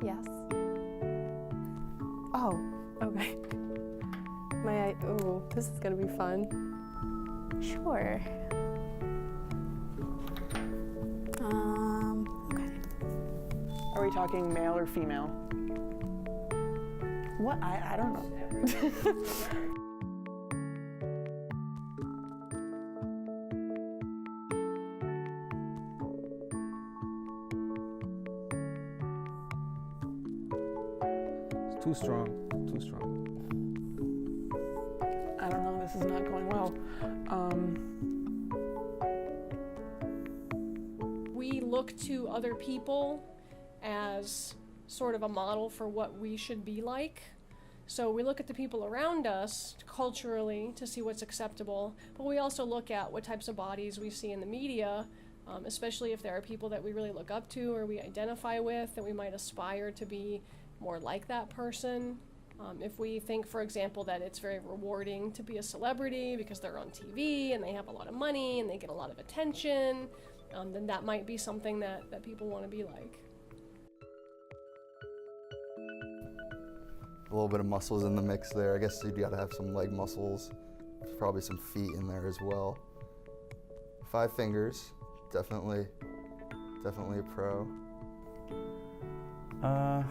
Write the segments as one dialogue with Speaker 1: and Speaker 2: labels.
Speaker 1: Yes. Oh, okay. Ooh, this is gonna be fun.
Speaker 2: Sure. Okay.
Speaker 3: Are we talking male or female? What? I don't know.
Speaker 4: It's too strong, too strong.
Speaker 3: I don't know, this is not going well.
Speaker 5: We look to other people as sort of a model for what we should be like. So we look at the people around us culturally to see what's acceptable, but we also look at what types of bodies we see in the media, especially if there are people that we really look up to or we identify with, that we might aspire to be more like that person. If we think, for example, that it's very rewarding to be a celebrity because they're on TV and they have a lot of money and they get a lot of attention, then that might be something that people want to be like.
Speaker 6: A little bit of muscles in the mix there. I guess you'd gotta have some leg muscles, probably some feet in there as well. 5 fingers, definitely a pro.
Speaker 2: I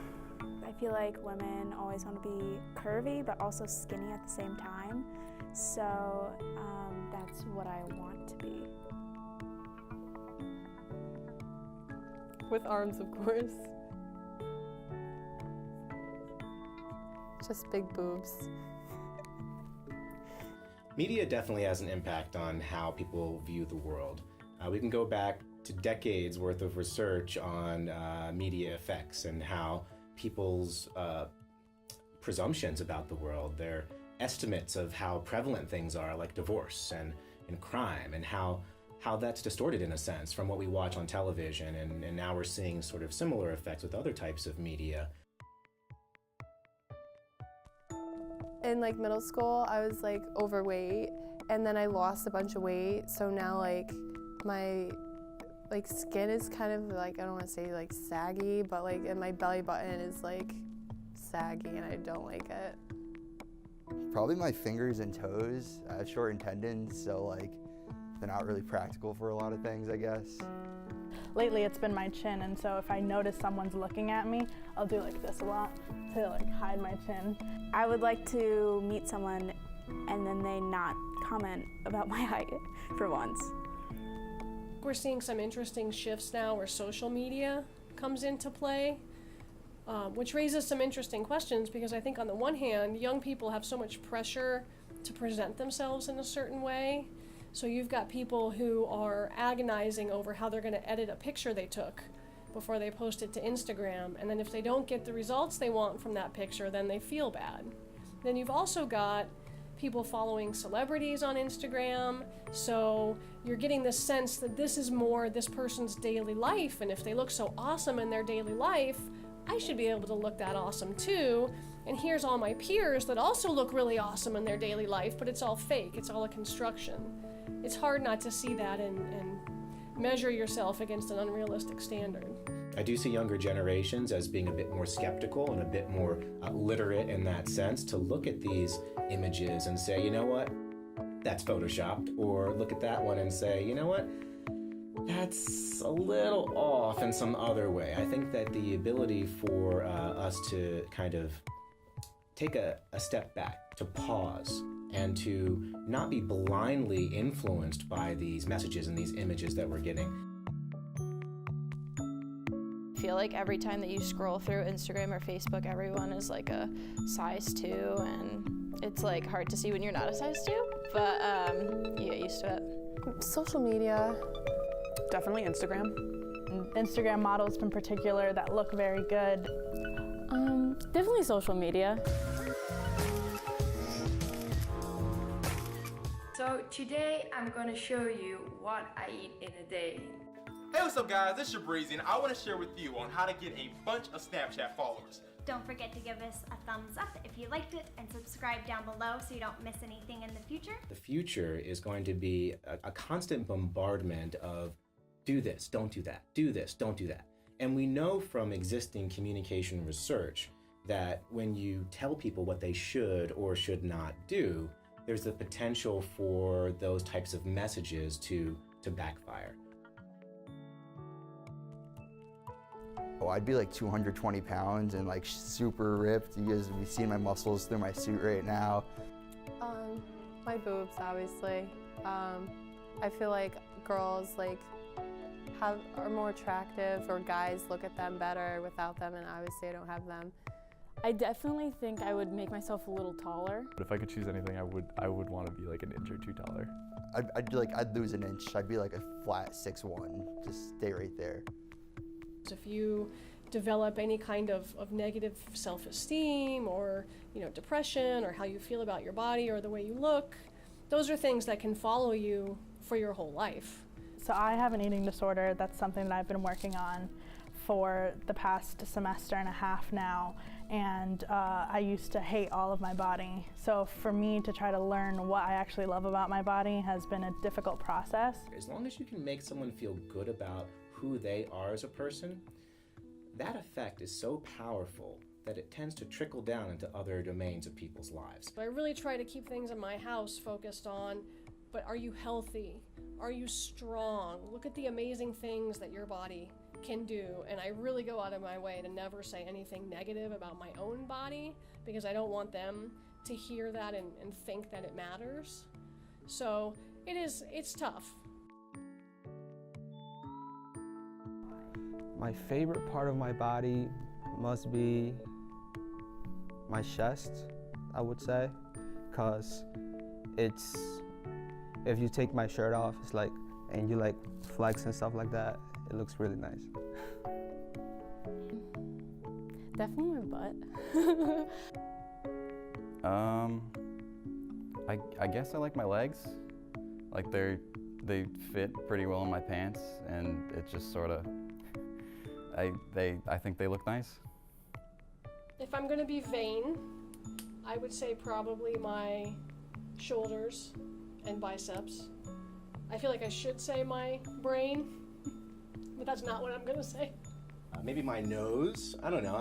Speaker 2: feel like women always want to be curvy, but also skinny at the same time. So that's what I want to be.
Speaker 1: With arms, of course. Just big boobs.
Speaker 7: Media definitely has an impact on how people view the world. We can go back to decades worth of research on media effects and how people's presumptions about the world, their estimates of how prevalent things are, like divorce and crime, and how that's distorted in a sense from what we watch on television, and now we're seeing sort of similar effects with other types of media.
Speaker 1: In like middle school, I was like overweight, and then I lost a bunch of weight, so now like my skin is kind of like, I don't want to say like saggy, but like, and my belly button is like saggy and I don't like it.
Speaker 6: Probably my fingers and toes. I have shortened tendons, so like they're not really practical for a lot of things, I guess.
Speaker 8: Lately it's been my chin, and so if I notice someone's looking at me, I'll do like this a lot to like hide my chin.
Speaker 2: I would like to meet someone and then they not comment about my height for once.
Speaker 5: We're seeing some interesting shifts now where social media comes into play, which raises some interesting questions, because I think on the one hand, young people have so much pressure to present themselves in a certain way. So you've got people who are agonizing over how they're going to edit a picture they took before they post it to Instagram, and then if they don't get the results they want from that picture, then they feel bad. Then you've also got people following celebrities on Instagram, so you're getting this sense that this is more this person's daily life, and if they look so awesome in their daily life, I should be able to look that awesome too, and here's all my peers that also look really awesome in their daily life, but it's all fake, it's all a construction. It's hard not to see that and measure yourself against an unrealistic standard.
Speaker 7: I do see younger generations as being a bit more skeptical and a bit more literate in that sense, to look at these images and say, you know what, that's photoshopped, or look at that one and say, you know what, that's a little off in some other way. I think that the ability for us to kind of take a step back, to pause, and to not be blindly influenced by these messages and these images that we're getting.
Speaker 9: I feel like every time that you scroll through Instagram or Facebook, everyone is like a size 2, and it's like hard to see when you're not a size 2, but you get used to it.
Speaker 1: Social media.
Speaker 3: Definitely Instagram.
Speaker 8: Instagram models in particular that look very good.
Speaker 10: Definitely social media.
Speaker 11: So today I'm going to show you what I eat in a day.
Speaker 12: Hey, what's up guys, it's your Breezy, and I want to share with you on how to get a bunch of Snapchat followers.
Speaker 13: Don't forget to give us a thumbs up if you liked it, and subscribe down below so you don't miss anything in the future.
Speaker 7: The future is going to be a constant bombardment of do this, don't do that, do this, don't do that. And we know from existing communication research that when you tell people what they should or should not do, there's the potential for those types of messages to backfire.
Speaker 6: Oh, I'd be like 220 pounds and like super ripped. You guys be seeing my muscles through my suit right now.
Speaker 1: My boobs, obviously. I feel like girls like are more attractive, or guys look at them better without them, and obviously I don't have them.
Speaker 10: I definitely think I would make myself a little taller.
Speaker 14: But if I could choose anything, I would want to be like an inch or two taller.
Speaker 6: I'd lose an inch. I'd be like a flat 6'1", just stay right there.
Speaker 5: If you develop any kind of negative self-esteem, or depression, or how you feel about your body or the way you look, those are things that can follow you for your whole life.
Speaker 8: So I have an eating disorder. That's something that I've been working on for the past semester and a half now, and I used to hate all of my body. So for me to try to learn what I actually love about my body has been a difficult process.
Speaker 7: As long as you can make someone feel good about who they are as a person, that effect is so powerful that it tends to trickle down into other domains of people's lives.
Speaker 5: I really try to keep things in my house focused on, but are you healthy? Are you strong? Look at the amazing things that your body can do. And I really go out of my way to never say anything negative about my own body, because I don't want them to hear that and think that it matters. So it's tough.
Speaker 4: My favorite part of my body must be my chest, I would say, because if you take my shirt off, it's like, and you like flex and stuff like that, it looks really nice.
Speaker 10: Definitely my butt.
Speaker 14: I guess I like my legs. Like they fit pretty well in my pants, and it just sort of, I think they look nice.
Speaker 5: If I'm gonna be vain, I would say probably my shoulders and biceps. I feel like I should say my brain, but that's not what I'm gonna say.
Speaker 7: Maybe my nose. I don't know.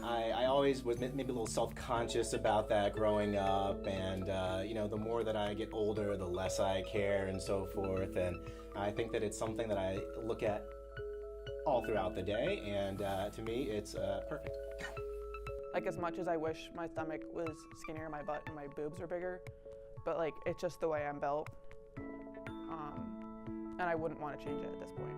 Speaker 7: I always was maybe a little self-conscious about that growing up, and the more that I get older, the less I care and so forth. And I think that it's something that I look at all throughout the day, and to me, it's perfect.
Speaker 3: Like, as much as I wish my stomach was skinnier, my butt and my boobs were bigger, but like, it's just the way I'm built, and I wouldn't want to change it at this point.